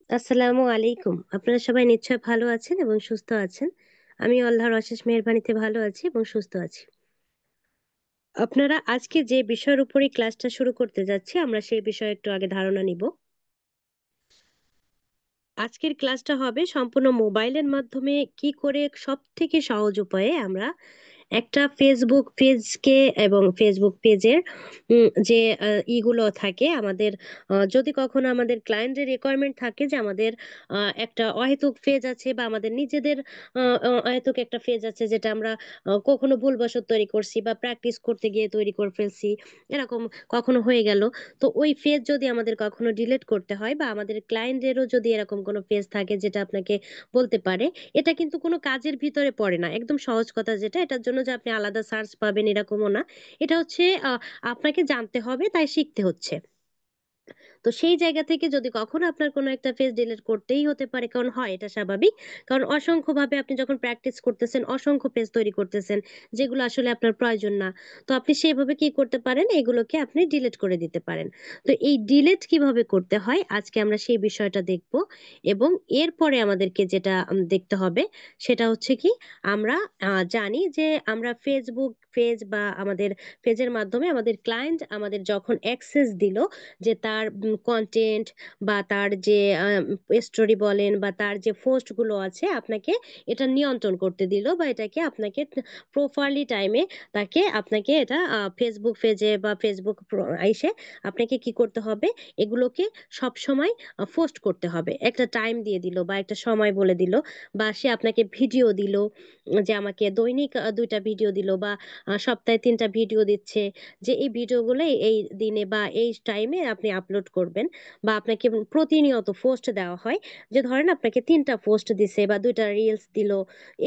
আসসালামু আলাইকুম। আপনারা সবাই নিশ্চয় ভালো আছেন এবং সুস্থ আছেন। আমি আল্লাহর অশেষ মেহেরবানিতে ভালো আছি এবং সুস্থ আছি। আপনারা আজকে যে বিষয়ের উপরে ক্লাসটা শুরু করতে যাচ্ছি, আমরা সেই বিষয়ে একটু আগে ধারণা নিব। আজকের ক্লাসটা হবে সম্পূর্ণ মোবাইলের মাধ্যমে কি করে সবথেকে সহজ উপায়ে আমরা একটা ফেসবুক পেজকে এবং ফেসবুক পেজের যে ইগুলো থাকে আমাদের, যদি কখনো আমাদের ক্লায়েন্টের রিকোয়ারমেন্ট থাকে যে আমাদের একটা অহেতুক ফেজ আছে বা আমাদের নিজেদের অহেতুক একটা ফেজ আছে যেটা আমরা কখনো ভুলবশত তৈরি করছি বা প্র্যাকটিস করতে গিয়ে তৈরি করে ফেলছি, এরকম কখনো হয়ে গেল। তো ওই ফেজ যদি আমাদের কখনো ডিলিট করতে হয় বা আমাদের ক্লায়েন্টেরও যদি এরকম কোনো ফেজ থাকে যেটা আপনাকে বলতে পারে, এটা কিন্তু কোনো কাজের ভিতরে পড়ে না। একদম সহজ কথা যেটা, এটার জন্য যে আপনি আলাদা সার্চ পাবেন এরকমও না। এটা হচ্ছে আপনাকে জানতে হবে, তাই শিখতে হচ্ছে। তো সেই জায়গা থেকে যদি কখনো আপনার কোনো একটা ফেজ ডিলিট করতেই হতে পারে, কারণ হয় এটা স্বাভাবিক। কারণ অসংখ্যভাবে আপনি যখন প্র্যাকটিস করতেছেন, অসংখ্য পেজ তৈরি করতেছেন, যেগুলো আসলে আপনার প্রয়োজন না। তো আপনি সেভাবে কি করতে পারেন? এগুলোকে আপনি ডিলিট করে দিতে পারেন। তো এই ডিলিট কিভাবে করতে হয়? আজকে আমরা সেই বিষয়টা দেখব। এবং এরপরে আমাদেরকে যেটা দেখতে হবে সেটা হচ্ছে কি, আমরা জানি যে আমরা ফেসবুক পেজ বা আমাদের পেজের মাধ্যমে আমাদের ক্লায়েন্ট আমাদের যখন অ্যাক্সেস দিল, যে তার কন্টেন্ট বা তার যে স্টোরি বলেন বা তার যে পোস্ট গুলো আছে, আপনাকে এটা নিয়ন্ত্রণ করতে দিল বা এটাকে আপনাকে প্রপারলি টাইমে তাকে আপনাকে এটা ফেসবুক পেজে বা ফেসবুক আইসে আপনাকে কি করতে হবে, এগুলোকে সব সময় পোস্ট করতে হবে। একটা টাইম দিয়ে দিল বা একটা সময় বলে দিল, বা সে আপনাকে ভিডিও দিল, যে আমাকে দৈনিক 2টা ভিডিও দিল বা সপ্তাহে 3টা ভিডিও দিচ্ছে, যে এই ভিডিওগুলো এই দিনে বা এই টাইমে আপনি আপলোড করবেন। বা আপনাকে প্রতিনিয়ত পোস্ট দেওয়া হয়, যে ধরেন আপনাকে 3টা পোস্ট দিছে বা 2টা রিলস দিল।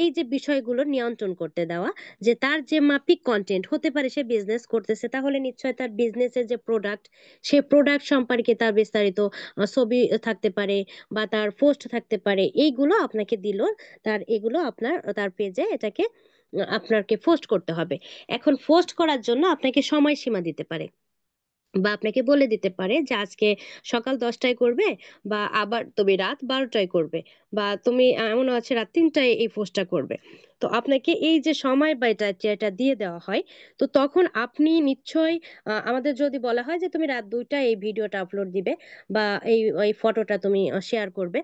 এই যে বিষয়গুলো নিয়ন্ত্রণ করতে দেওয়া, যে তার যে মাফিক কন্টেন্ট হতে পারে, সে বিজনেস করতেছে, তাহলে নিশ্চয় তার বিজনেসের যে প্রোডাক্ট, সে প্রোডাক্ট সম্পর্কে তার বিস্তারিত ছবি থাকতে পারে বা তার পোস্ট থাকতে পারে, এইগুলো আপনাকে দিল। তার এগুলো আপনার তার পেজে এটাকে আপনাকে পোস্ট করতে হবে। এখন পোস্ট করার জন্য আপনাকে সময়সীমা দিতে পারে বা আপনাকে বলে দিতে পারে যে আজকে সকাল 10টায় করবে, বা আবার তুমি রাত 12টায় করবে, বা তুমি এমন আছে রাত 3টায় এই পোস্টটা করবে। তো আপনাকে এই যে সময় বা এটা যেটা দিয়ে দেওয়া হয়, তো তখন আপনি নিশ্চয়ই আমাদের যদি বলা হয় যে তুমি রাত 2টায় এই ভিডিওটা আপলোড দিবে বা এই ফটোটা তুমি শেয়ার করবে,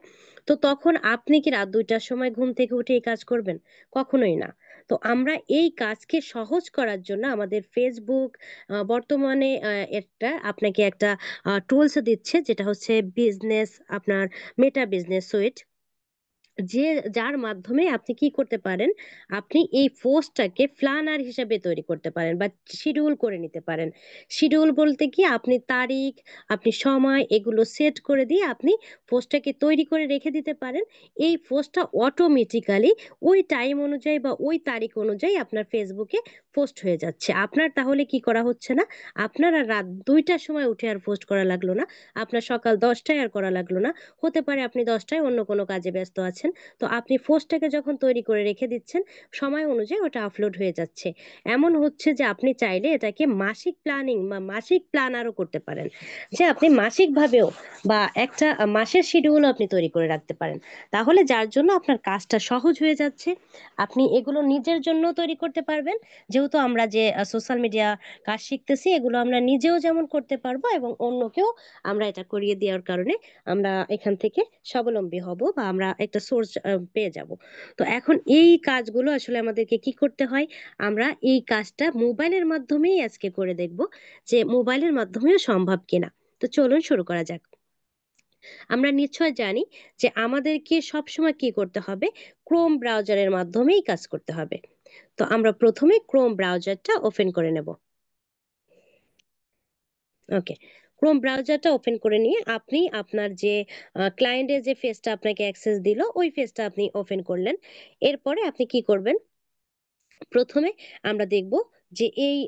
তো তখন আপনি কি রাত 2টার সময় ঘুম থেকে উঠে এই কাজ করবেন? কখনোই না। তো আমরা এই কাজকে সহজ করার জন্য আমাদের ফেসবুক বর্তমানে একটা আপনাকে একটা টুলস দিচ্ছে, যেটা হচ্ছে বিজনেস, আপনার মেটা বিজনেস সুইট, যে যার মাধ্যমে আপনি কি করতে পারেন, আপনি এই পোস্টটাকে প্ল্যানার হিসেবে তৈরি করতে পারেন বা শিডিউল করে নিতে পারেন। শিডিউল বলতে কি, আপনি তারিখ, আপনি সময় এগুলো সেট করে দিয়ে আপনি পোস্টটাকে তৈরি করে রেখে দিতে পারেন। এই পোস্টটা অটোমেটিক্যালি ওই টাইম অনুযায়ী বা ওই তারিখ অনুযায়ী আপনার ফেসবুকে পোস্ট হয়ে যাচ্ছে। আপনার তাহলে কি করা হচ্ছে না, আপনার আর রাত 2টার সময় উঠে আর পোস্ট করা লাগলো না, আপনার সকাল 10টায় আর করা লাগলো না। হতে পারে আপনি 10টায় অন্য কোনো কাজে ব্যস্ত আছেন, তো আপনি পোস্টটাকে যখন তৈরি করে রেখে দিচ্ছেন, সময় অনুযায়ী ওটা আপলোড হয়ে যাচ্ছে। এমন হচ্ছে যে আপনি চাইলে এটাকে মাসিক প্ল্যানিং বা মাসিক প্ল্যানারও করতে পারেন, যে আপনি মাসিক ভাবেও বা একটা মাসের শিডিউল আপনি তৈরি করে রাখতে পারেন। তাহলে যার জন্য আপনার কাজটা সহজ হয়ে যাচ্ছে। আপনি এগুলো নিজের জন্য তৈরি করতে পারবেন, যেহেতু আমরা যে সোশ্যাল মিডিয়া কাজ শিখতেছি, এগুলো আমরা নিজেও যেমন করতে পারবো এবং অন্যকেও আমরা এটা করিয়ে দেওয়ার কারণে আমরা এখান থেকে স্বাবলম্বী হব বা আমরা একটা সোর্স পেয়ে যাব। তো এখন এই কাজগুলো আসলে আমাদেরকে কি করতে হয়, আমরা এই কাজটা মোবাইলের মাধ্যমেই আজকে করে দেখব, যে মোবাইলের মাধ্যমেও সম্ভব কিনা। তো চলুন শুরু করা যাক। আমরা নিশ্চয় জানি যে আমাদেরকে সবসময় কি করতে হবে, ক্রোম ব্রাউজারের মাধ্যমেই কাজ করতে হবে। তো আমরা প্রথমে ক্রোম ব্রাউজারটা ওপেন করে নেব। ওকে, ক্রোম ব্রাউজারটা ওপেন করে নিয়ে আপনি আপনার যে ক্লায়েন্টের যে ফেসটা আপনাকে অ্যাক্সেস দিল, ওই ফেসটা আপনি ওপেন করলেন। এরপরে আপনি কি করবেন, প্রথমে আমরা দেখব যে এই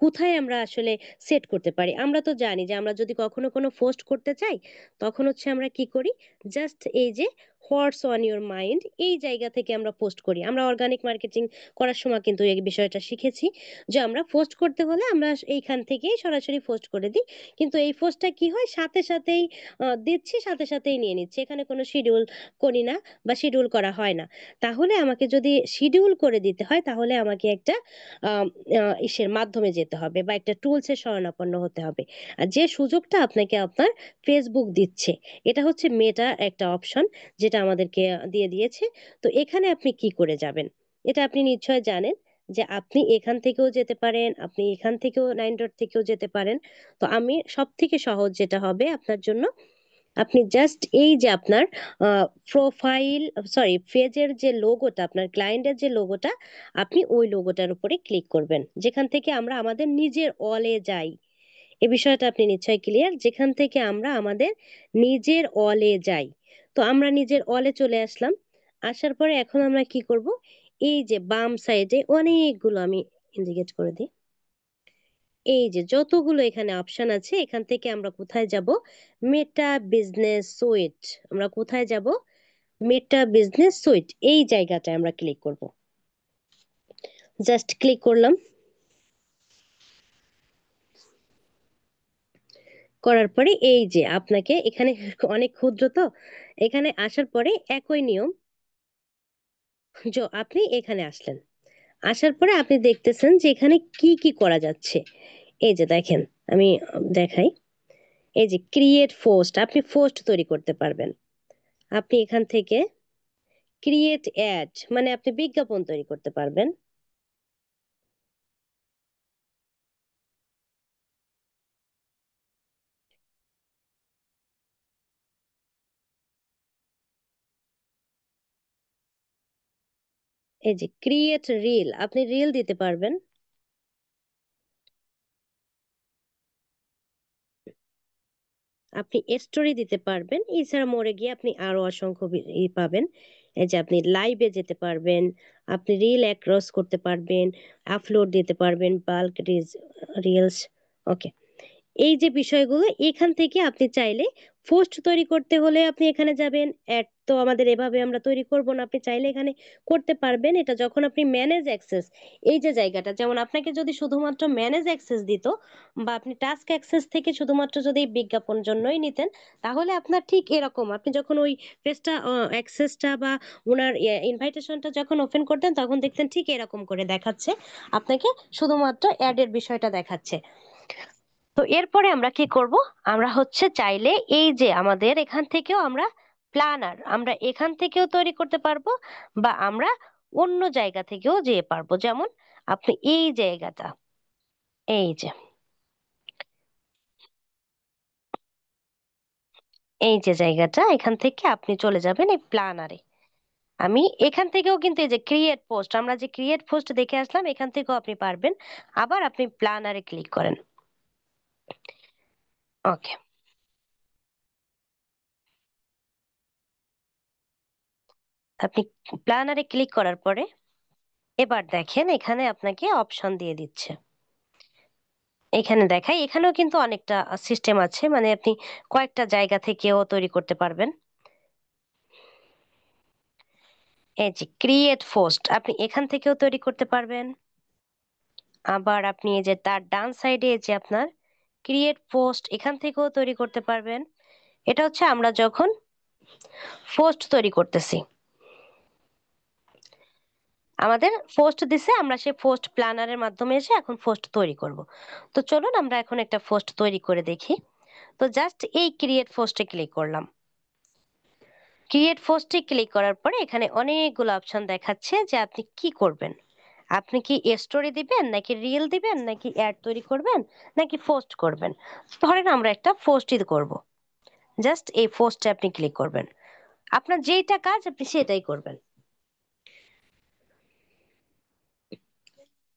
কোথায় আমরা আসলে সেট করতে পারি। আমরা তো জানি যে আমরা যদি কখনো কোনো পোস্ট করতে চাই, তখন হচ্ছে আমরা কি করি, জাস্ট এই যে হোয়াটস অন ইউর মাইন্ড, এই জায়গা থেকে আমরা পোস্ট করি। আমরা অর্গানিক মার্কেটিং করার সময় কিন্তু এই বিষয়টা শিখেছি যে আমরা পোস্ট করতে হলে আমরা এইখান থেকেই সরাসরি পোস্ট করে দিই। কিন্তু এই পোস্টটা কি হয়, সাথে সাথেই দিচ্ছি, সাথে সাথেই নিয়ে নিচ্ছি, এখানে কোনো শিডিউল করি না বা শিডিউল করা হয় না। তাহলে আমাকে যদি শিডিউল করে দিতে হয় তাহলে আমাকে একটা ইসের মাধ্যমে যেতে হবে বা একটা টুলসের শরণাপন্ন হতে হবে। আর যে সুযোগটা আপনাকে আপনার ফেসবুক দিচ্ছে, এটা হচ্ছে মেটা একটা অপশন যেটা আমাদেরকে দিয়ে দিয়েছে। তো এখানে আপনি কি করে যাবেন, এটা আপনি নিশ্চয় জানেন যে আপনি এখান থেকেও যেতে পারেন, আপনি এখান থেকেও 9 ডট থেকেও যেতে পারেন। তো আমি সব থেকে সহজ যেটা হবে আপনার জন্য, আপনি জাস্ট এই যে আপনার প্রোফাইল, সরি, পেজের যে লোগোটা, আপনার ক্লায়েন্টের যে লোগোটা, আপনি ওই লোগোটার উপরে ক্লিক করবেন, যেখান থেকে আমরা আমাদের নিজের অলে যাই। এ বিষয়টা আপনি নিশ্চয়ই ক্লিয়ার, যেখান থেকে আমরা আমাদের নিজের অলে যাই। তো আমরা নিজের অলে চলে আসলাম। আসার পরে এখন আমরা কি করব, এই যে বাম সাইডে অনেকগুলো, আমি ইন্ডিকেট করে দিই, এই যে যতগুলো এখানে অপশন আছে, এখান থেকে আমরা কোথায় যাব, মেটা বিজনেস সুইট। আমরা কোথায় যাব, মেটা বিজনেস সুইট, এই জায়গাটায় আমরা ক্লিক করব। জাস্ট ক্লিক করলাম, করার পরে এই যে আপনাকে এখানে অনেক ক্ষুদ্র, তো এখানে আসার পরে একই নিয়ম, যে আপনি এখানে আসলেন, আসার পরে আপনি দেখতেছেন যে এখানে কি কি করা যাচ্ছে। এই যে দেখেন, আমি দেখাই, এই যে ক্রিয়েট পোস্ট, আপনি পোস্ট তৈরি করতে পারবেন। আপনি এখান থেকে ক্রিয়েট অ্যাড, মানে আপনি বিজ্ঞাপন তৈরি করতে পারবেন। এই যে ক্রিয়েট রিল, আপনি রিল দিতে পারবেন। আপনি স্টোরি দিতে পারবেন। এছাড়া মোড়ে গিয়ে আপনি আরো অসংখ্য পাবেন। এই যে আপনি লাইভে যেতে পারবেন, আপনি রিল অ্যাক্রস করতে পারবেন, আপলোড দিতে পারবেন, বাল্ক রিলস। ওকে, এই যে বিষয়গুলো এখান থেকে আপনি চাইলে পোস্ট তৈরি করতে হলে আপনি এখানে যাবেন। অ্যাড তো আমাদের এভাবে আমরা তৈরি করব না, আপনি চাইলে এখানে করতে পারবেন। এটা যখন আপনি ম্যানেজ অ্যাক্সেস, এই যে জায়গাটা, যেমন আপনাকে যদি শুধুমাত্র ম্যানেজ অ্যাক্সেস দিত বা আপনি টাস্ক অ্যাক্সেস থেকে শুধুমাত্র যদি বিজ্ঞাপন জন্যই নিতেন, তাহলে আপনার ঠিক এরকম, আপনি যখন ওই পেজটা অ্যাক্সেসটা বা ওনার ইনভাইটেশনটা যখন ওপেন করতেন তখন দেখতেন ঠিক এরকম করে দেখাচ্ছে, আপনাকে শুধুমাত্র অ্যাডের বিষয়টা দেখাচ্ছে। তো এরপরে আমরা কি করব, আমরা হচ্ছে চাইলে এই যে আমাদের এখান থেকেও আমরা প্ল্যানার, আমরা এখান থেকেও তৈরি করতে পারবো বা আমরা অন্য জায়গা থেকেও যেতে পারবো। যেমন আপনি এই জায়গাটা, এই যে, এই যে জায়গাটা, এখান থেকে আপনি চলে যাবেন এই প্ল্যানারে। আমি এখান থেকেও কিন্তু এই যে ক্রিয়েট পোস্ট, আমরা যে ক্রিয়েট পোস্ট দেখে আসলাম, এখান থেকেও আপনি পারবেন। আবার আপনি প্ল্যানারে ক্লিক করেন। ওকে, আপনি প্ল্যানারে ক্লিক করার পরে এবার দেখেন এখানে আপনাকে অপশন দিয়ে দিচ্ছে। এখানে দেখাই, এখানেও কিন্তু অনেকটা সিস্টেম আছে, মানে আপনি কয়েকটা জায়গা থেকেও তৈরি করতে পারবেন। এই যে ক্রিয়েট পোস্ট, আপনি এখান থেকেও তৈরি করতে পারবেন। আবার আপনি এই যে তার ডান সাইডে যে আপনার ক্রিয়েট পোস্ট, এখান থেকেও তৈরি করতে পারবেন। এটা হচ্ছে আমরা যখন পোস্ট তৈরি করতেছি, আমাদের পোস্ট দিছে, আমরা সেই পোস্ট প্ল্যানারের মাধ্যমে এসে এখন পোস্ট তৈরি করব। তো চলুন আমরা এখন একটা পোস্ট তৈরি করে দেখি। তো জাস্ট এই ক্রিয়েট পোস্টে ক্লিক করলাম। ক্রিয়েট পোস্টে ক্লিক করার পরে এখানে অনেকগুলো অপশন দেখাচ্ছে যে আপনি কি করবেন। আপনি কি স্টোরি দিবেন, নাকি রিল দিবেন, নাকি অ্যাড তৈরি করবেন, নাকি পোস্ট করবেন। ধরেন আমরা একটা পোস্টই করব। জাস্ট এই পোস্টে আপনি ক্লিক করবেন, আপনার যেইটা কাজ আপনি সেটাই করবেন।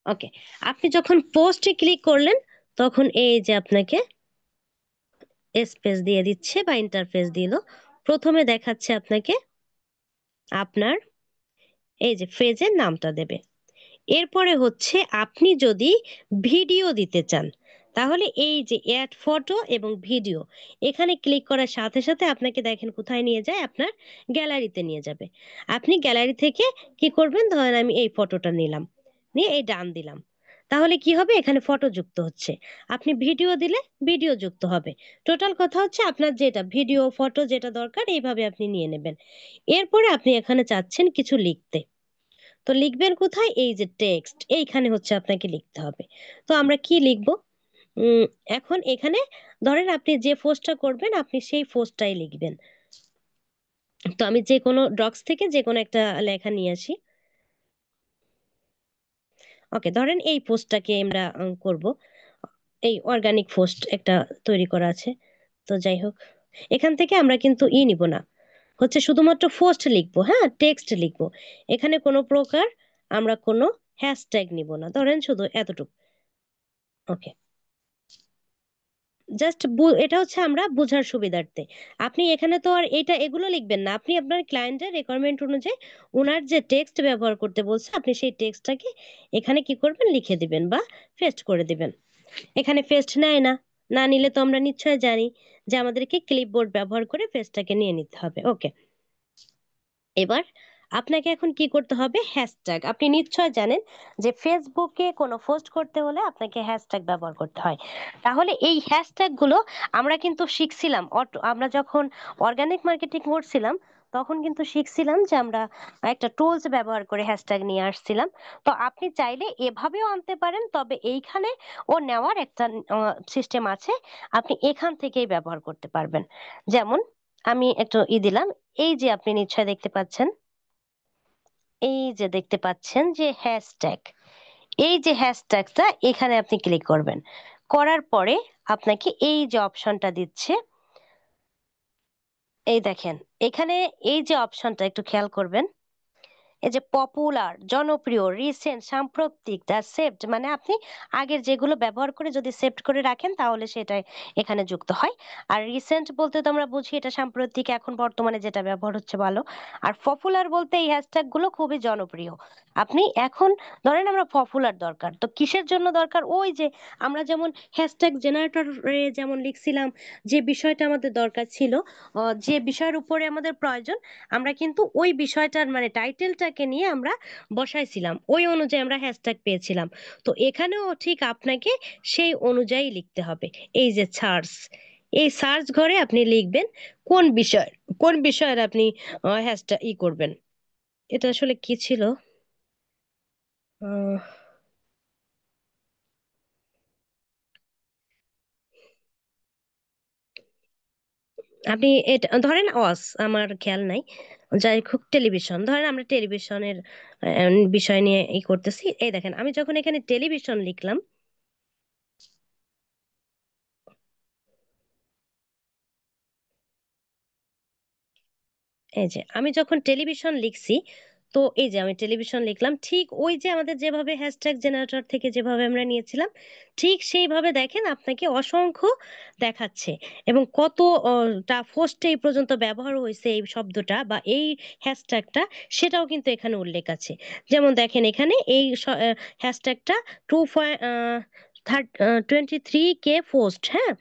ওকে, আপনি যখন পোস্টে ক্লিক করলেন তখন এই যে আপনাকে স্পেস দিয়ে দিচ্ছে বা ইন্টারফেস দিল। প্রথমে দেখাচ্ছে আপনাকে আপনার এই যে ফ্রেজের নামটা দেবে। এরপরে হচ্ছে আপনি যদি ভিডিও দিতে চান, তাহলে এই যে অ্যাড ফটো এবং ভিডিও, এখানে ক্লিক করার সাথে সাথে আপনাকে দেখেন কোথায় নিয়ে যায়, আপনার গ্যালারিতে নিয়ে যাবে। আপনি গ্যালারি থেকে কি করবেন, ধরেন আমি এই ফটোটা নিলাম, নিয়ে এই ডান দিলাম, তাহলে কি হবে, এখানে ফটো যুক্ত হচ্ছে। আপনি ভিডিও দিলে ভিডিও যুক্ত হবে। টোটাল কথা হচ্ছে আপনার যেটা ভিডিও ফটো যেটা দরকার এইভাবে আপনি নিয়ে নেবেন। এরপরে আপনি এখানে চাচ্ছেন কিছু লিখতে, তো লিখবেন কোথায়, এই যে টেক্সট এইখানে হচ্ছে আপনাকে লিখতে হবে। তো আমরা কি লিখবো, উম, এখন এখানে ধরেন আপনি যে পোস্টটা করবেন আপনি সেই পোস্টটাই লিখবেন। তো আমি যে কোনো ডক্স থেকে যে কোনো একটা লেখা নিয়ে আসি। ওকে, ধরেন এই পোস্টটাকে আমরা করব, এই অর্গানিক পোস্ট একটা তৈরি করা আছে। তো যাই হোক, এখান থেকে আমরা কিন্তু নিব না, হচ্ছে শুধুমাত্র পোস্ট লিখবো, হ্যাঁ টেক্সট লিখবো। এখানে কোনো প্রকার আমরা কোনো হ্যাশট্যাগ নিব না, ধরেন শুধু এতটুকু। ওকে, জাস্ট এটা হচ্ছে আমরা বোঝার সুবিধার্থে। আপনি এখানে তো আর এটা এগুলো লিখবেন না, আপনি আপনার ক্লায়েন্টের রিকোয়ারমেন্ট অনুযায়ী ওনার যে টেক্সট ব্যবহার করতে বলছে আপনি সেই টেক্সটটাকে এখানে কি করবেন, লিখে দিবেন বা পেস্ট করে দিবেন। এখানে পেস্ট নেয় না, না নিলে তো আমরা নিশ্চয় জানি যে আমাদেরকে ক্লিপবোর্ড ব্যবহার করে পেস্টটাকে নিয়ে নিতে হবে। ওকে, এবার আপনাকে এখন কি করতে হবে, হ্যাশট্যাগ। আপনি নিশ্চয় জানেন যে ফেসবুকে কোনো পোস্ট করতে হলে আপনাকে হ্যাশট্যাগ ব্যবহার করতে হয়। তাহলে এই হ্যাশট্যাগ গুলো আমরা কিন্তু শিখছিলাম আমরা যখন অর্গানিক মার্কেটিং করছিলাম, তখন কিন্তু শিখছিলাম যে আমরা একটা টুলস ব্যবহার করে হ্যাশট্যাগ নিয়ে আসছিলাম। তো আপনি চাইলে এভাবেও আনতে পারেন, তবে এইখানে ও নেওয়ার একটা সিস্টেম আছে, আপনি এখান থেকেই ব্যবহার করতে পারবেন। যেমন আমি একটু দিলাম, এই যে আপনি নিশ্চয় দেখতে পাচ্ছেন, এই যে দেখতে পাচ্ছেন যে হ্যাশট্যাগ, এই যে হ্যাশট্যাগটা এখানে আপনি ক্লিক করবেন। করার পরে আপনাকে এই যে অপশনটা দিচ্ছে, এই দেখেন এখানে এই যে অপশনটা একটু খেয়াল করবেন, এই যে পপুলার জনপ্রিয় রিসেন্ট সাম্প্রতিক দা সেভড, মানে আপনি আগের যেগুলো ব্যবহার করে যদি সেভড করে রাখেন তাহলে সেটাই এখানে যুক্ত হয়। আর রিসেন্ট বলতে তো আমরা বুঝি এটা সাম্প্রতিক, এখন বর্তমানে যেটা ব্যবহার হচ্ছে ভালো। আর পপুলার বলতে এই হ্যাশট্যাগ গুলো খুবই জনপ্রিয়। আপনি এখন ধরেন আমরা পপুলার দরকার, তো কিসের জন্য দরকার, ওই যে আমরা যেমন হ্যাশট্যাগ জেনারেটরে যেমন লিখছিলাম যে বিষয়টা আমাদের দরকার ছিল, যে বিষয়ের উপরে আমাদের প্রয়োজন, আমরা কিন্তু ওই বিষয়টার মানে টাইটেলটাকে নিয়ে আমরা বসাইছিলাম, ওই অনুযায়ী আমরা হ্যাশট্যাগ পেয়েছিলাম। তো এখানেও ঠিক আপনাকে সেই অনুযায়ী লিখতে হবে। এই যে সার্চ, এই সার্চ ঘরে আপনি লিখবেন কোন বিষয়, কোন বিষয়ের আপনি হ্যাশট্যাগ করবেন। এটা আসলে কি ছিল, আহ, আপনি এটা ধরেন আমার খেয়াল নাই, যাই হোক টেলিভিশন, ধরেন আমরা টেলিভিশনের বিষয় নিয়ে করতেছি। এই দেখেন আমি যখন এখানে টেলিভিশন লিখলাম, এই যে আমি যখন টেলিভিশন লিখছি, তো এই যে আমি টেলিভিশন লিখলাম, ঠিক ওই যে আমাদের যেভাবে হ্যাশট্যাগ জেনারেটর থেকে যেভাবে আমরা নিয়েছিলাম, ঠিক সেইভাবে দেখেন আপনাকে অসংখ্য দেখাচ্ছে। এবং কত টা পোস্টে এই পর্যন্ত ব্যবহার হয়েছে এই শব্দটা বা এই হ্যাশট্যাগটা, সেটাও কিন্তু এখানে উল্লেখ আছে। যেমন দেখেন এখানে এই হ্যাশট্যাগটা 23K পোস্ট, হ্যাঁ,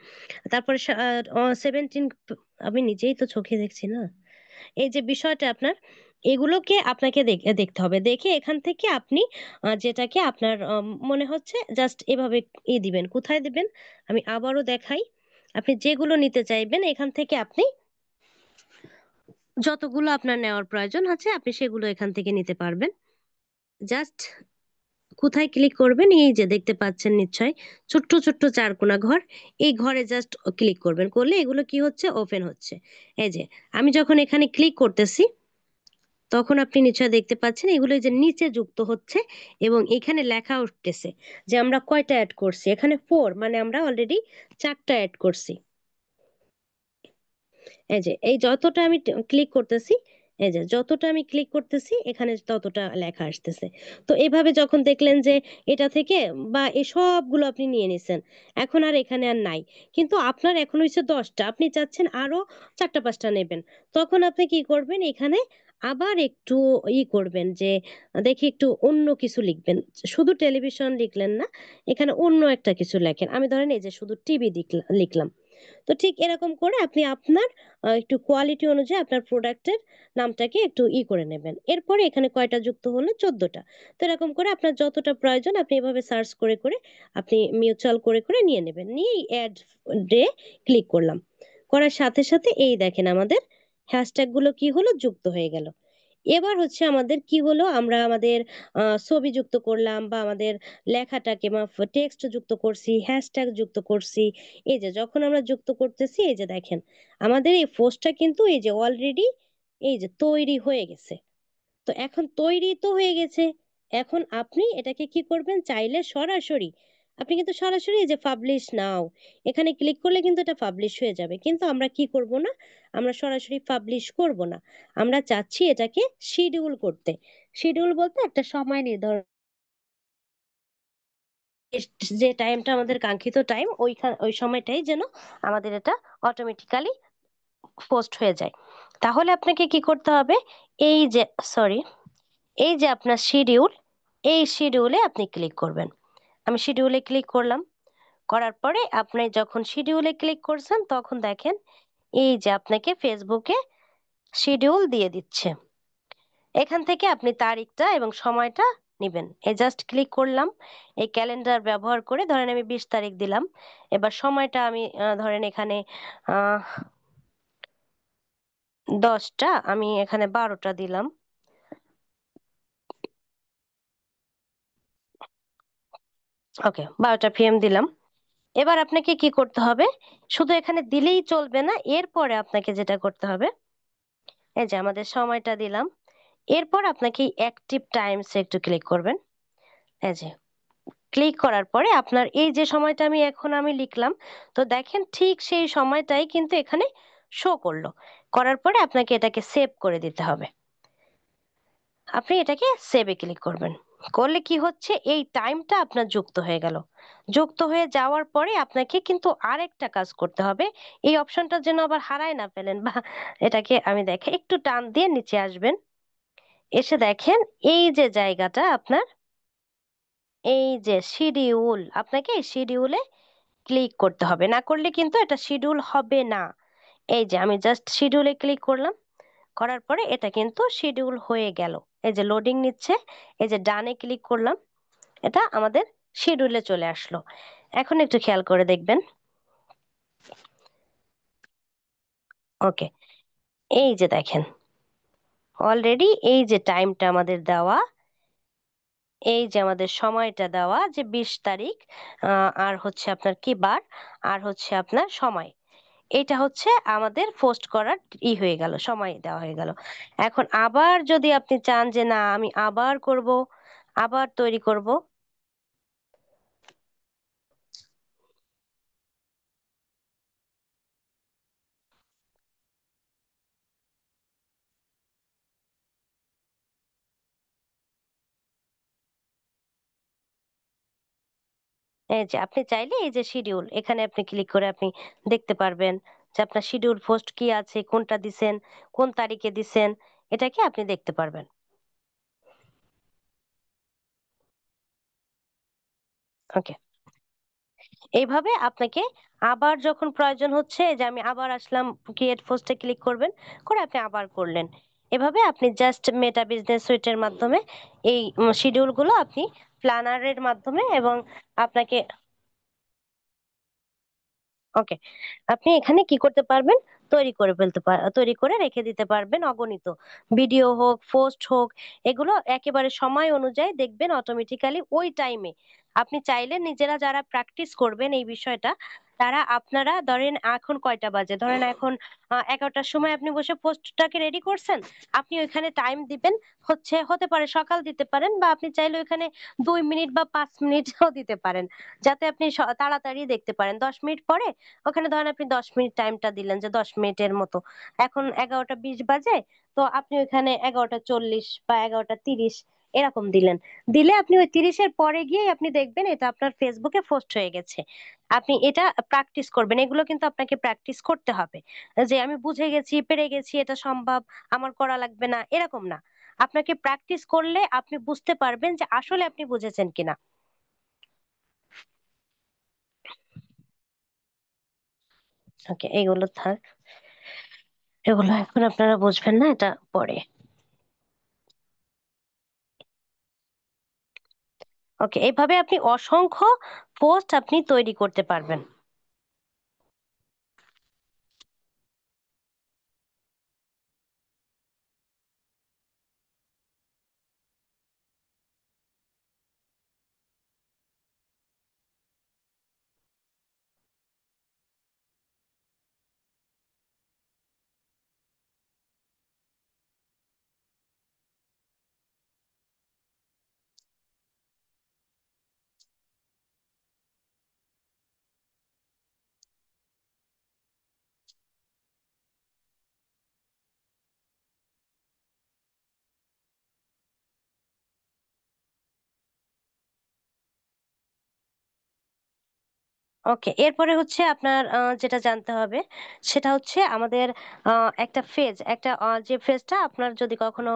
তারপরে 17, আমি নিজেই তো চোখে দেখছি না, এই যে বিষয়টা আপনার, এগুলোকে আপনাকে দেখতে হবে, দেখে এখান থেকে আপনি যেটাকে আপনার মনে হচ্ছে জাস্ট এভাবে দিবেন, কোথায় দিবেন আমি আবারও দেখাই। আপনি যেগুলো নিতে চাইবেন এখান থেকে আপনি যতগুলো আপনার নেওয়ার প্রয়োজন আছে আপনি সেগুলো এখান থেকে নিতে পারবেন। জাস্ট কোথায় ক্লিক করবেন, এই যে দেখতে পাচ্ছেন নিশ্চয় ছোট্ট ছোট্ট চারকোনা ঘর, এই ঘরে জাস্ট ক্লিক করবেন, করলে এগুলো কি হচ্ছে, ওপেন হচ্ছে। এই যে আমি যখন এখানে ক্লিক করতেছি তখন আপনি নিশ্চয় দেখতে পাচ্ছেন এগুলো এই যে নিচে যুক্ত হচ্ছে এবং এখানে লেখা উঠতেছে যে আমরা কয়টা অ্যাড করছি, এখানে 4, মানে আমরা অলরেডি 4টা অ্যাড করছি। এই যে এই যতটা আমি ক্লিক করতেছি, এই যে যতটা আমি ক্লিক করতেছি এখানে ততটা লেখা আসতেছে। তো এভাবে যখন দেখলেন যে এটা থেকে বা এই সবগুলো আপনি নিয়ে নিছেন, এখন আর এখানে আর নাই, কিন্তু আপনার এখন হচ্ছে 10টা, আপনি চাচ্ছেন আরো 4টা 5টা নেবেন, তখন আপনি কি করবেন, এখানে আবার একটু করবেন যে দেখি একটু অন্য কিছু লিখবেন। শুধু টেলিভিশন লিখলেন না, এখানে অন্য একটা কিছু লেখেন। আমি ধরেন এই যে শুধু টিভি লিখলাম। তো ঠিক এরকম করে আপনি আপনার একটু কোয়ালিটি অনুযায়ী আপনার প্রোডাক্টের নামটাকে একটু করে নেবেন। এরপরে এখানে কয়টা যুক্ত হলো? ১৪ টা। তো এরকম করে আপনার যতটা প্রয়োজন আপনি এভাবে সার্চ করে আপনি মিউচুয়াল করে নিয়ে নেবেন। নিয়েই এড এ ক্লিক করলাম। করার সাথে এই দেখেন আমাদের হ্যাশট্যাগ গুলো কি হলো? যুক্ত হয়ে গেল। এবার হচ্ছে আমাদের কি হলো? আমরা আমাদের ছবি যুক্ত করলাম বা আমাদের লেখাটাকে বা টেক্সট যুক্ত করছি, হ্যাশট্যাগ যুক্ত করছি। এই যে যখন আমরা যুক্ত করতেছি এই যে দেখেন, আমাদের এই পোস্টটা কিন্তু এই যে অলরেডি এই যে তৈরি হয়ে গেছে। তো এখন তৈরি তো হয়ে গেছে। এখন আপনি এটাকে কি করবেন? চাইলে সরাসরি আপনি কিন্তু সরাসরি এই যে পাবলিশ নাও এখানে ক্লিক করলে কিন্তু এটা পাবলিশ হয়ে যাবে। কিন্তু আমরা কি করব না? আমরা সরাসরি পাবলিশ করব না। আমরা চাচ্ছি এটাকে শিডিউল করতে। শিডিউল বলতে একটা সময় নির্ধারণ, যে টাইমটা আমাদের কাঙ্ক্ষিত টাইম ওই সময়টাই যেন আমাদের এটা অটোমেটিক্যালি পোস্ট হয়ে যায়। তাহলে আপনাকে কি করতে হবে? এই যে সরি এই যে আপনার শিডিউল, এই শিডিউলে আপনি ক্লিক করবেন। আমি শিডিউলে ক্লিক করলাম। করার পরে আপনি যখন শিডিউলে ক্লিক করছেন তখন দেখেন এই যে আপনাকে ফেসবুকে শিডিউল দিয়ে দিচ্ছে। এখান থেকে আপনি তারিখটা এবং সময়টা নিবেন। এই জাস্ট ক্লিক করলাম। এই ক্যালেন্ডার ব্যবহার করে ধরেন আমি ২০ তারিখ দিলাম। এবার সময়টা আমি ধরেন এখানে আহ ১০টা, আমি এখানে ১২টা দিলাম। ওকে, ১২টা PM দিলাম। এবার আপনাকে কি করতে হবে? শুধু এখানে দিলেই চলবে না। এরপরে আপনাকে যেটা করতে হবে, এই যে আমাদের সময়টা দিলাম। এরপর আপনাকে অ্যাক্টিভ টাইমস এ একটু ক্লিক করবেন। এই যে ক্লিক করার পরে আপনার এই যে সময়টা আমি লিখলাম, তো দেখেন ঠিক সেই সময়টাই কিন্তু এখানে শো করলো। করার পরে আপনাকে এটাকে সেভ করে দিতে হবে। আপনি এটাকে সেভে ক্লিক করবেন। করলে কি হচ্ছে? এই টাইমটা আপনার যুক্ত হয়ে গেল। যুক্ত হয়ে যাওয়ার পরে আপনাকে কিন্তু আরেকটা কাজ করতে হবে। এই অপশনটা যেন আবার হারায় না ফেলেন বা এটাকে আমি দেখাই, একটু টান দিয়ে নিচে আসবেন। এসে দেখেন এই যে জায়গাটা আপনার, এই যে শিডিউল, আপনাকে এই শিডিউলে ক্লিক করতে হবে। না করলে কিন্তু এটা শিডিউল হবে না। এই যে আমি জাস্ট শিডিউলে ক্লিক করলাম। করার পরে এটা কিন্তু শিডিউল হয়ে গেল। এই যে লোডিং নিচ্ছে। এই যে ডানে ক্লিক করলাম। এটা আমাদের শিডিউলে চলে আসলো। এখন একটু খেয়াল করে দেখবেন। ওকে, এই যে দেখেন অলরেডি এই যে টাইমটা আমাদের দেওয়া, এই যে আমাদের সময়টা দেওয়া যে ২০ তারিখ, আর হচ্ছে আপনার কি বার, আর হচ্ছে আপনার সময়। এটা হচ্ছে আমাদের পোস্ট করার হয়ে গেল, সময় দেওয়া হয়ে গেল। এখন আবার যদি আপনি চান যে না আমি আবার করব, আবার তৈরি করব, এই যে আপনি চাইলে এই যে শিডিউল এখানে আপনি ক্লিক করে আপনি দেখতে পারবেন যে আপনার শিডিউল পোস্ট কি আছে, কোনটা দিছেন, কোন তারিখে দিছেন, এটাকে আপনি দেখতে পারবেন। ওকে, এইভাবে আপনাকে আবার যখন প্রয়োজন হচ্ছে যে আমি আবার আসলাম, ক্রিয়েট পোস্টে ক্লিক করবেন, করে আপনি আবার করলেন। এভাবে আপনি জাস্ট মেটা বিজনেস সুইটের মাধ্যমে এই শিডিউল গুলো আপনি প্ল্যানারের মাধ্যমে এবং আপনাকে ওকে। আপনি এখানে কি করতে পারবেন? তৈরি করে রেখে দিতে পারবেন অগণিত। ভিডিও হোক, পোস্ট হোক, এগুলো একেবারে সময় অনুযায়ী দেখবেন অটোমেটিক্যালি ওই টাইমে আপনি চাইলে নিজেরা যারা প্র্যাকটিস করবেন এই বিষয়টা, তারা আপনারা ধরেন এখন কয়টা বাজে? ধরেন এখন ১১টার সময় আপনি বসে পোস্টটাকে রেডি করছেন। আপনি ওইখানে টাইম দিবেন, হতে পারে সকাল দিতে পারেন বা আপনি চাইলে ওইখানে ২ মিনিট বা ৫ মিনিটও দিতে পারেন। যাতে আপনি তাড়াতাড়ি দেখতে পারেন। ১০ মিনিট পরে ওখানে ধরেন আপনি ১০ মিনিট টাইমটা দিলেন যে ১০ মিনিটের মতো। এখন ১১টা ২০ বাজে। তো আপনি ওইখানে ১১টা ৪০ বা ১১টা ৩০ এরকম দিলেন। দিলে আপনি ওই 30-এর পরে গিয়ে আপনি দেখবেন এটা আপনার ফেসবুকে পোস্ট হয়ে গেছে। আপনি এটা প্র্যাকটিস করবেন, এগুলো কিন্তু আপনাকে প্র্যাকটিস করতে হবে। যে আমি বুঝে গেছি, পেরে গেছি, এটা সম্ভব, আমার করা লাগবে না, এরকম না। আপনাকে প্র্যাকটিস করলে আপনি বুঝতে পারবেন যে আসলে আপনি বুঝেছেন কিনা। ওকে, এগুলো থাক, এগুলো এখন আপনারা বুঝবেন না, এটা পরে। ওকে, এইভাবে আপনি অসংখ্য পোস্ট আপনি তৈরি করতে পারবেন। ওকে, এরপরে হচ্ছে আপনার যেটা জানতে হবে সেটা হচ্ছে আমাদের একটা ফেজ, একটা যে ফেজটা আপনার যদি কখনো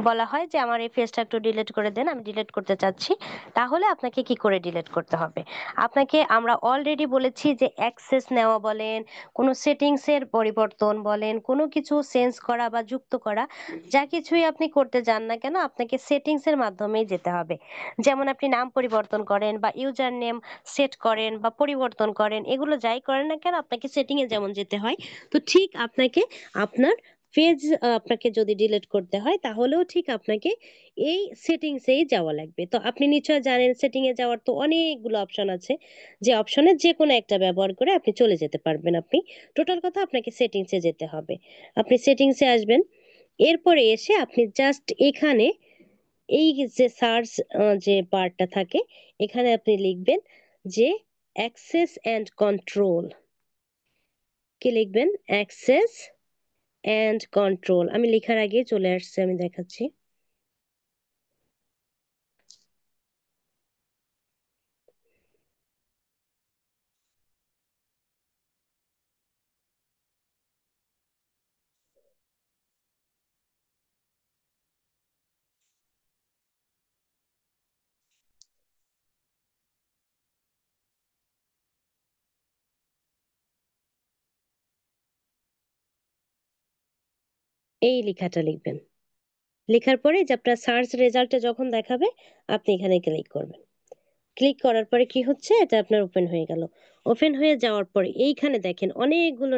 বলা হয় যে আমার এই ফেজটা একটু ডিলিট করে দেন, আমি ডিলিট করতে চাচ্ছি, তাহলে আপনাকে কি করে ডিলিট করতে হবে? আপনাকে আমরা অলরেডি বলেছি যে অ্যাক্সেস নেওয়া বলেন, কোনো সেটিংস এর পরিবর্তন বলেন, কোনো কিছু চেঞ্জ করা বা যুক্ত করা, যা কিছুই আপনি করতে যান না কেন আপনাকে সেটিংস এর মাধ্যমেই যেতে হবে। যেমন আপনি নাম পরিবর্তন করেন বা ইউজার নেম সেট করেন বা পরিবর্তন করেন, এগুলো যাই করেন না কেন আপনাকে সেটিং এ যেমন যেতে হয়, তো ঠিক আপনাকে আপনার পেজ আপনাকে যদি ডিলিট করতে হয় তাহলেও ঠিক আপনাকে এই সেটিংসেই যাওয়া লাগবে। তো আপনি নিশ্চয় জানেন সেটিং এ যাওয়ার তো অনেকগুলো অপশন আছে, যে অপশনের যে কোনো একটা ব্যবহার করে আপনি চলে যেতে পারবেন। আপনি টোটাল কথা আপনাকে সেটিংসে যেতে হবে। আপনি সেটিংসে আসবেন, এরপরে এসে আপনি জাস্ট এখানে এই যে সার্চ যে বারটা থাকে, এখানে আপনি লিখবেন যে অ্যাক্সেস অ্যান্ড কন্ট্রোল। কি লিখবেন? Access and control. আমি লেখার আগে চলে আসছে, আমি দেখাচ্ছি। এই লেখাটা লিখবেন। লেখার পরে যে আপনার সার্চ রেজাল্টে যখন দেখাবে আপনি এখানে ক্লিক করবেন। ক্লিক করার পরে কি হচ্ছে, এটা আপনার ওপেন হয়ে গেল। ওপেন হয়ে যাওয়ার পরে এইখানে দেখেন অনেকগুলো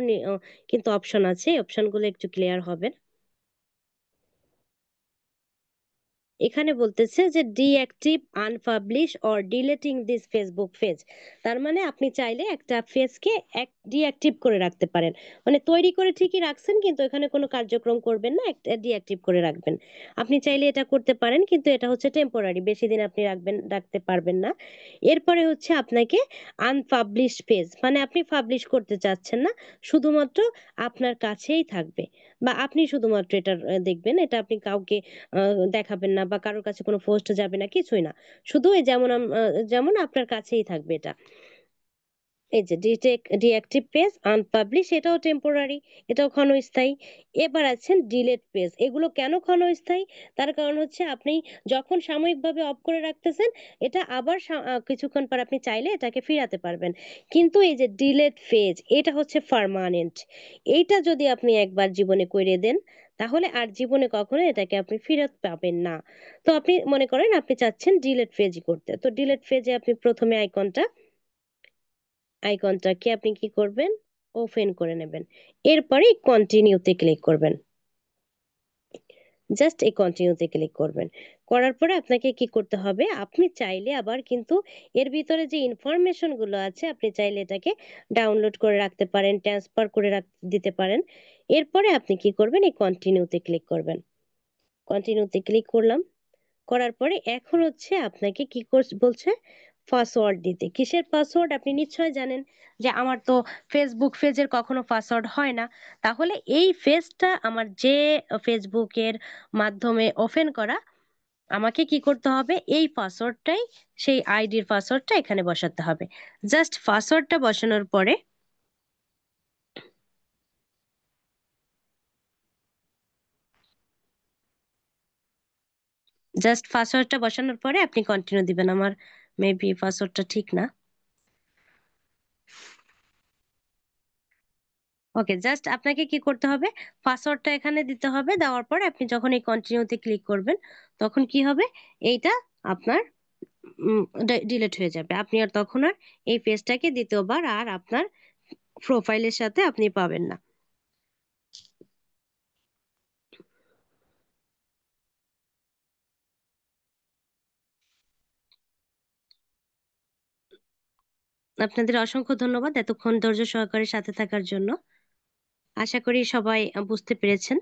কিন্তু অপশন আছে, অপশনগুলো একটু ক্লিয়ার হবে। এখানে বলতেছে যে deactive, unpublish or deleting this Facebook page. তার মানে আপনি চাইলে একটা পেজকে ডিঅ্যাক্টিভ করে রাখতে পারেন। মানে তৈরি করে ঠিকই রাখছেন কিন্তু এখানে কোনো কার্যক্রম করবেন না, একটা ডিঅ্যাক্টিভ করে রাখবেন। আপনি চাইলে এটা করতে পারেন কিন্তু এটা হচ্ছে টেম্পোরারি, বেশি দিন আপনি রাখতে পারবেন না। এরপরে হচ্ছে আপনাকে আনপাবলিশ পেজ, মানে আপনি পাবলিশ করতে চাচ্ছেন না, শুধুমাত্র আপনার কাছেই থাকবে, বা আপনি শুধুমাত্র এটা দেখবেন, এটা আপনি কাউকে দেখাবেন না বা কারোর কাছে কোনো পোস্ট যাবে না, কিছুই না। শুধু এই যেমন যেমন আপনার কাছেই থাকবে এটা। এই যে ডিঅ্যাক্টিভ পেজ, আনপাবলিশ, এটাও টেম্পোরারি, এটাও ক্ষণস্থায়ী। এবার আছেন ডিলেট পেজ। এগুলো কেন ক্ষণস্থায়ী? তার কারণ হচ্ছে আপনি যখন সাময়িকভাবে অফ করে রাখতেছেন, এটা আবার কিছুক্ষণ পর আপনি চাইলে এটাকে ফিরাতে পারবেন। কিন্তু এই যে ডিলেট পেজ, এটা হচ্ছে পার্মানেন্ট। এইটা যদি আপনি একবার জীবনে করে দেন তাহলে আর জীবনে কখনো এটাকে আপনি ফেরত পাবেন না। তো আপনি মনে করেন আপনি চাচ্ছেন ডিলেট পেজ করতে, তো ডিলেট পেজে আপনি প্রথমে আইকনটাকে আপনি কি করবেন? ওপেন করে নেবেন। এরপরে কন্টিনিউতে ক্লিক করবেন। জাস্ট এই কন্টিনিউতে ক্লিক করবেন। করার পরে আপনাকে কি করতে হবে, আপনি চাইলে আবার কিন্তু এর ভিতরে যে ইনফরমেশন গুলো আছে আপনি চাইলে এটাকে ডাউনলোড করে রাখতে পারেন, ট্রান্সফার করে দিতে পারেন। এরপরে আপনি কি করবেন, এই কন্টিনিউতে ক্লিক করবেন। কন্টিনিউতে ক্লিক করলাম। করার পরে এখন হচ্ছে আপনাকে কি বলছে, পাসওয়ার্ড দিতে। কিসের পাসওয়ার্ড? আপনি নিশ্চয় জানেন যে আমার তো ফেসবুক পেজের কখনো পাসওয়ার্ড হয় না। তাহলে এই পেজটা আমার যে ফেসবুকের মাধ্যমে ওপেন করা, আমাকে কি করতে হবে, এই পাসওয়ার্ডটাই, সেই আইডির পাসওয়ার্ডটা এখানে বসাতে হবে। জাস্ট পাসওয়ার্ডটা বসানোর পরে, আপনি কন্টিনিউ দিবেন। আমার মেবি পাসওয়ার্ডটা ঠিক না। ওকে, জাস্ট আপনাকে কি করতে হবে, পাসওয়ার্ডটা এখানে দিতে হবে। দেওয়ার পরে আপনি যখন এই কন্টিনিউতে ক্লিক করবেন, তখন কি হবে, এইটা আপনার ডিলিট হয়ে যাবে। আপনি আর তখন আর এই পেজটাকে দ্বিতীয়বার আর আপনার প্রোফাইলের সাথে আপনি পাবেন না। আপনাদের অসংখ্য ধন্যবাদ এতক্ষণ ধৈর্য সহকারে সাথে থাকার জন্য। আশা করি সবাই বুঝতে পেরেছেন।